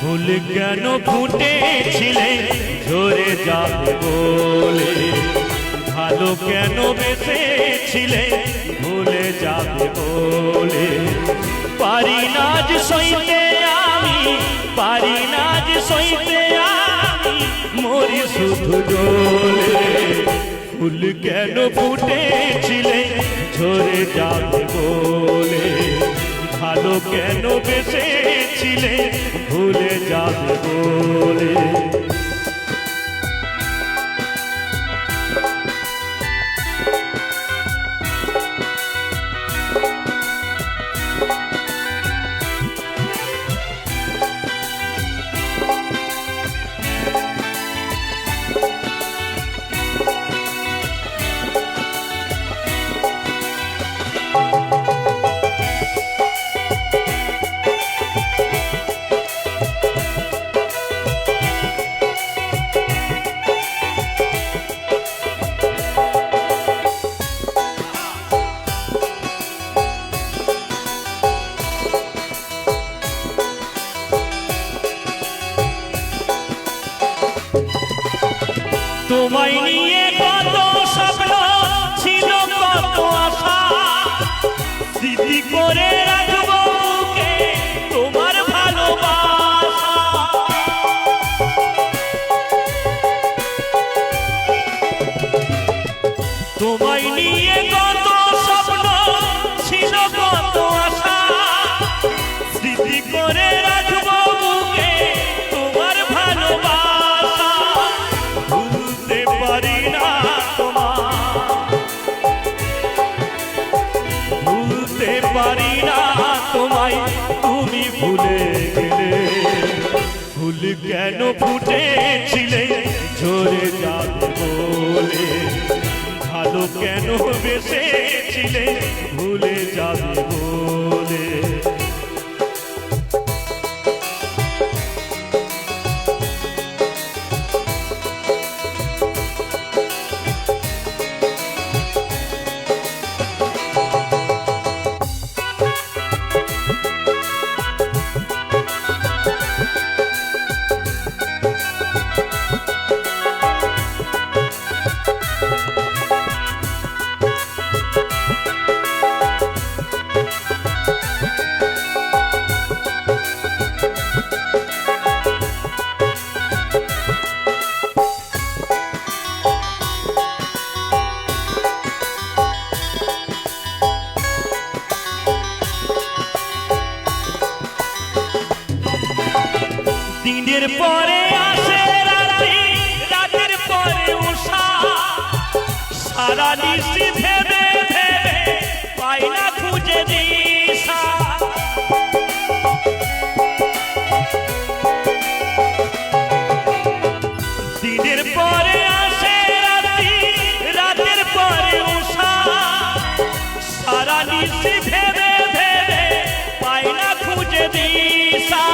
ফুল কেন ফুটেছিলে ঝরে যাবে বলে, ভালো কেন বেসেছিলে ভুলে যাবে বলে। পারি না যে সইতে আমি, পারি না যে সইতে আমি, মরি শুধু জ্বলে। ফুল কেন ফুটেছিলে ঝরে যাবে বলে, ভালো কেন বেসেছিলে ভুলে যাবে বলে। তোমায় নিয়ে কত স্বপ্ন ছিল, কত আশা, স্মৃতি করে রাখবো বুকে তোমার ভালোবাসা। তোমায় নিয়ে কত স্বপ্ন ছিল, কত আশা, স্মৃতি করে রাখবো বুকে তোমার ভালোবাসা। ভুলতে পারি না তোমায়, ভুলতে পারি না তোমায়, তুমি ভুলে গেলে। ফুল কেন ফুটেছিলে ঝরে যাবে বলে, ভালো কেন বেসেছিলে ভুলে যাবে বলে। দিনের পরে আসে রাত্রি, রাতের পরে উষা, সারা নিশি ভেবে ভেবে পাই না খুঁজে দিশা। দিনের পরে আসে রাত্রি, রাতের পরে উষা, সারা নিশি ভেবে ভেবে পাই না খুঁজে দিশা।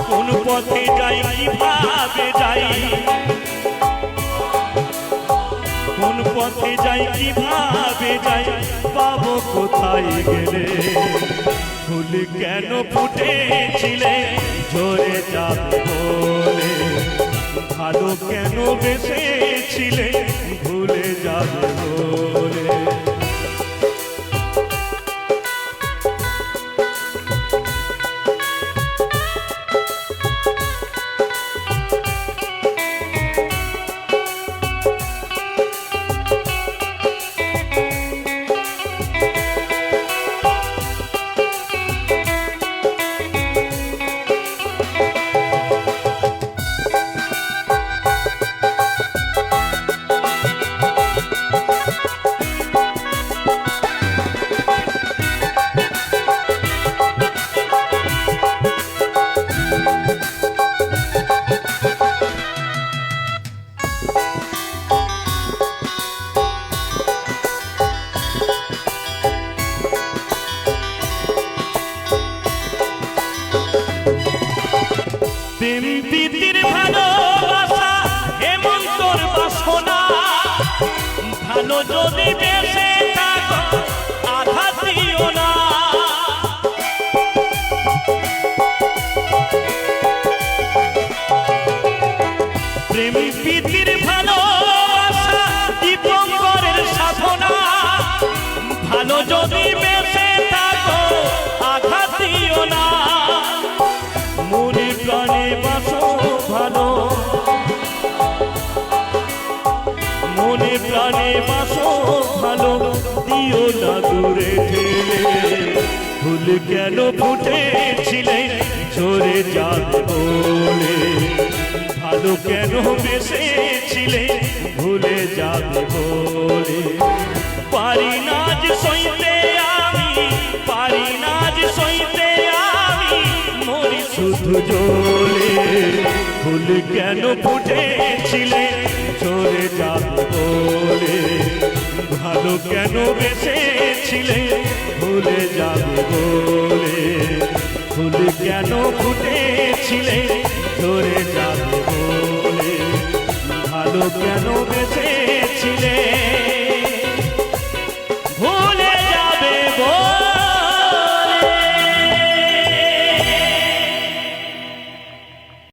কোন পথে যাই কিভাবে যাই, কোন পথে যাই কিভাবে যাই, পাবো কোথায় গেলে। ফুল কেন ফুটেছিলে ঝরে যাবে বলে, ভালো কেন বেসেছিলে ভুলে যাবে বলে। প্রেম প্রীতির ভালোবাসা হেমন্তর বাসনা, ভালো যদি বেশে থাকো আঘাত দিও না। প্রেম প্রীতির ভালোবাসা দীপঙ্করের সাধনা, ভালো যদি বেঁচে থাকো আঘাত দিও না, মনে প্রাণে বাসো ভালো, মনে প্রাণে বাসো ভালো, দিও না দূরে ঠেলে। ফুল কেন ফুটেছিলে ঝরে যাবে বলে, ভালো কেন বেসেছিলে ভুলে যাবে বলে। পারি না যে সইতে আমি, পারি না যে সইতে আমি, মরি শুধু জ্বলে। ফুল কেন ফুটেছিলে ঝরে যাবে বলে, ভালো কেন বেসেছিলে ভুলে যাবে বলে। ফুল কেন ফুটেছিলে ঝরে যাবে বলে, ভালো কেন বেসেছিলে।